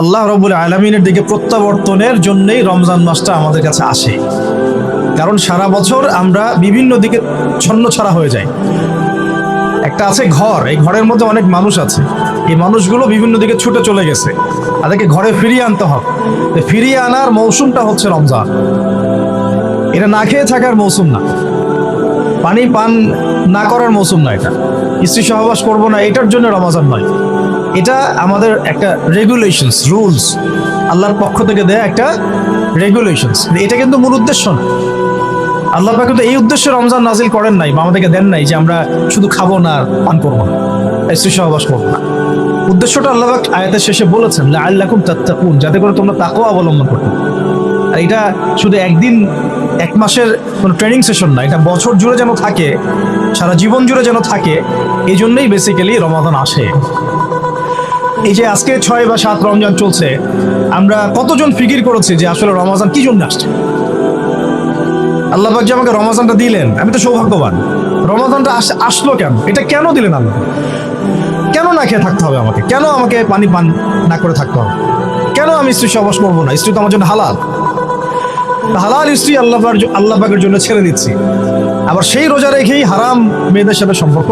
আল্লাহ রাব্বুল আলামিনের দিকে প্রত্যাবর্তনের জন্যই রমজান মাসটা আমাদের কাছে আসে। কারণ সারা বছর আমরা বিভিন্ন দিকে ছন্নছাড়া হয়ে যাই। একটা আছে ঘর, এই ঘরের মধ্যে অনেক মানুষ আছে, এই মানুষগুলো বিভিন্ন দিকে ছুটে চলে গেছে, তাদেরকে ঘরে ফিরিয়ে আনতে হবে। ফিরিয়ে আনার মৌসুমটা হচ্ছে রমজান। এটা না খেয়ে থাকার মৌসুম না, পানি পান না করার মৌসুম না, এটা স্ত্রী সহবাস করবো না এটার জন্য রমজান নয়। এটা আমাদের একটা রেগুলেশনস, রুলস, আল্লাহর পক্ষ থেকে দেয়া একটা রেগুলেশনস। এটা কিন্তু মূল উদ্দেশ্য না। আল্লাহ পাক কিন্তু এই উদ্দেশ্যে রমজান নাজিল করেন নাই বা আমাদেরকে দেন নাই যে আমরা শুধু খাবো না, পান করবো না, স্ত্রী সহবাস করবো না। উদ্দেশ্যটা আল্লাহ পাক আয়াতের শেষে বলেছেন, লাআল্লাকুম তাত্তাকুন, যাতে করে তোমরা তাকওয়া অবলম্বন করতে। আর এটা শুধু একদিন এক মাসের কোনো ট্রেনিং সেশন না, এটা বছর জুড়ে যেন থাকে, সারা জীবন জুড়ে যেন থাকে। এই জন্যই বেসিক্যালি রমাদান আসে। এই যে আজকে 6 বা 7 রমজান চলছে, আমরা কতজন ফিকির করেছি যে আসলে রমজান কি জন্য আসছে? আল্লাহ পাক যে আমাকে রমজানটা দিলেন, আমি তো সৌভাগ্যবান। রমজানটা আসলো কেন? এটা কেন দিলেন আল্লাহ? কেন না খেয়ে থাকতে হবে আমাকে? কেন আমাকে পানি পান না করে থাকতে হবে? কেন আমি স্ত্রী সহবাস করবো না? স্ত্রী তো আমার জন্য হালাল। হালাল স্ত্রী আল্লাহ পাকের জন্য ছেড়ে দিচ্ছি, আবার সেই রোজা রেখেই হারাম মেয়েদের সাথে সম্পর্ক।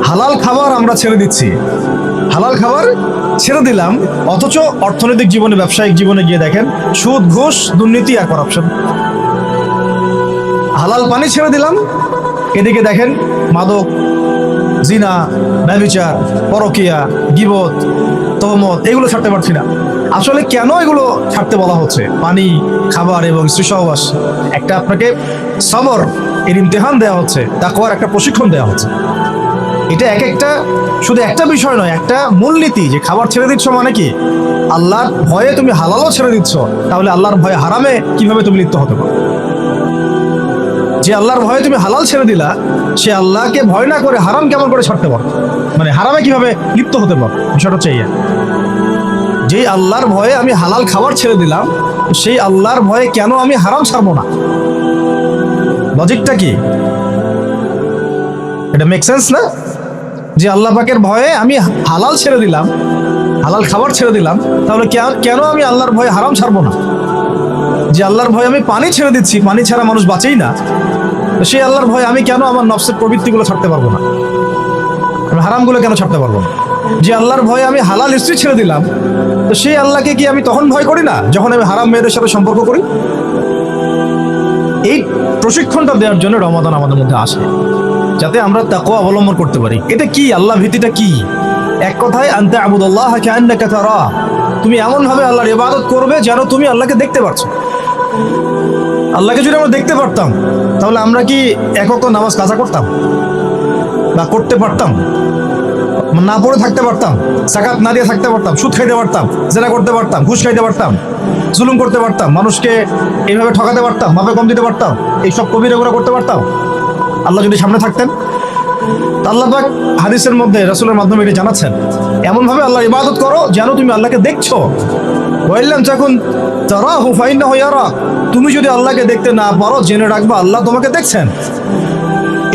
হালাল খাবার আমরা ছেড়ে দিচ্ছি, হালাল খাবার ছেড়ে দিলাম, অথচ অর্থনৈতিক জীবনে, ব্যবসায়িক জীবনে গিয়ে দেখেন সুদ, ঘুষ, দুর্নীতি আর করাপশন। হালাল পানি ছেড়ে দিলাম, এদিকে দেখেন মাদক, জিনা, ব্যভিচার, পরকিয়া, গীবত, তহমত, এগুলো ছাড়তে পারছি না। আসলে কেন এগুলো ছাড়তে বলা হচ্ছে? পানি, খাবার এবং স্ত্রী সহবাস একটা আপনাকে সবর এর ইমতিহান দেওয়া হচ্ছে, তাকওয়ার একটা প্রশিক্ষণ দেওয়া হচ্ছে। এটা এক একটা শুধু একটা বিষয় নয়, একটা মূলনীতি যে খাবার ছেড়ে দিচ্ছ মানে কি? আল্লাহর ভয়ে তুমি হালালও ছেড়ে দিচ্ছ, তাহলে আল্লাহর ভয়ে হারামে কিভাবে তুমি লিপ্ত হতে পারো? যে আল্লাহর ভয়ে তুমি হালাল ছেড়ে দিলা, সে আল্লাহকে ভয় না করে হারাম কেমন করে ছাড়তে পারো? মানে হারামে কিভাবে লিপ্ত হতে পারো? বিষয়টা হচ্ছে এই। যে আল্লাহর ভয়ে আমি হালাল খাবার ছেড়ে দিলাম, সেই আল্লাহর ভয়ে কেন আমি হারাম ছাড়বো না? লজিকটা কি? এটা মেক সেন্স না? যে আল্লাহ পাকের ভয়ে আমি হালাল ছেড়ে দিলাম, হালাল খাবার ছেড়ে দিলাম, তাহলে কেন আমি আল্লাহর ভয়ে হারাম ছাড়বো না? যে আল্লাহর ভয়ে আমি পানি ছেড়ে দিচ্ছি, পানি ছাড়া মানুষ বাঁচেই না, তো সেই আল্লাহর ভয়ে আমি কেন আমার নফসের প্রবৃত্তিগুলো ছাড়তে পারবো না? আমি হারামগুলো কেন ছাড়তে পারবো না? যে আল্লাহর ভয়ে আমি হালাল স্ত্রী ছেড়ে দিলাম, তো সেই আল্লাহকে কি আমি তখন ভয় করি না যখন আমি হারাম মেয়েদের সাথে সম্পর্ক করি? এই প্রশিক্ষণটা দেওয়ার জন্য রমাদান আমাদের মধ্যে আসে, যাতে আমরা তাকওয়া অবলম্বন করতে পারি। এটা কি? আল্লাহ ভীতিটা কি? এক কথায়, আনতা আবুদুল্লাহ কাআন্নাকা তারা, তুমি এমন ভাবে আল্লাহর ইবাদত করবে যেন তুমি আল্লাহকে দেখতে পারছো। আল্লাহকে যদি আমরা দেখতে পারতাম, তাহলে আমরা কি এক ওয়াক্ত নামাজ কাজা করতাম বা করতে পারতাম? না পড়ে থাকতে পারতাম, যাকাত না দিয়ে থাকতে পারতাম, সুদ খাইতে পারতাম, জেনা করতে পারতাম, ঘুষ খাইতে পারতাম, জুলুম করতে পারতাম, মানুষকে এইভাবে ঠকাতে পারতাম, মাপে কম দিতে পারতাম, এইসব কবিরা গুনাহ করতে পারতাম আল্লাহ যদি সামনে থাকতেন? আল্লাহ পাক হাদিসের মধ্যে রাসূলের মাধ্যমে এটা জানাচ্ছেন, এমন ভাবে আল্লাহর ইবাদত করো যেন তুমি আল্লাহকে দেখছো। ওয়াইল্লাম তাকুন তারাহু ফাইন্নাহু ইয়ারা, তুমি যদি আল্লাহকে দেখতে না পারো, জেনে রাখবা আল্লাহ তোমাকে দেখছেন।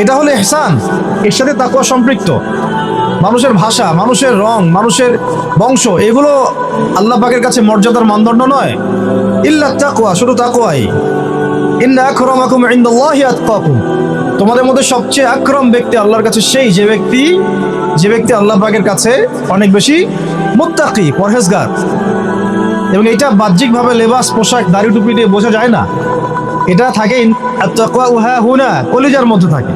এটা হলো ইহসান, এর সাথে তাকওয়া সম্পৃক্ত। মানুষের ভাষা, মানুষের রং, মানুষের বংশ, এগুলো আল্লাহ পাকের কাছে মর্যাদার মানদণ্ড নয়। ইল্লা তাকওয়া, শুধু তাকওয়াই। ইন্না আকরামাকুম ইনদাল্লাহি আতকাকুম, তোমাদের মধ্যে সবচেয়ে আকরাম ব্যক্তি আল্লাহর কাছে সেই যে ব্যক্তি আল্লাহ পাকের কাছে অনেক বেশি মুত্তাকি, পরহেজগার। এবং এটা বাহ্যিকভাবে লেবাস, পোশাক, দাড়ি টুপি দিয়ে বোঝা যায় না। এটা থাকে আত-তাকওয়া হা হুনা, কলিজার মধ্যে থাকে।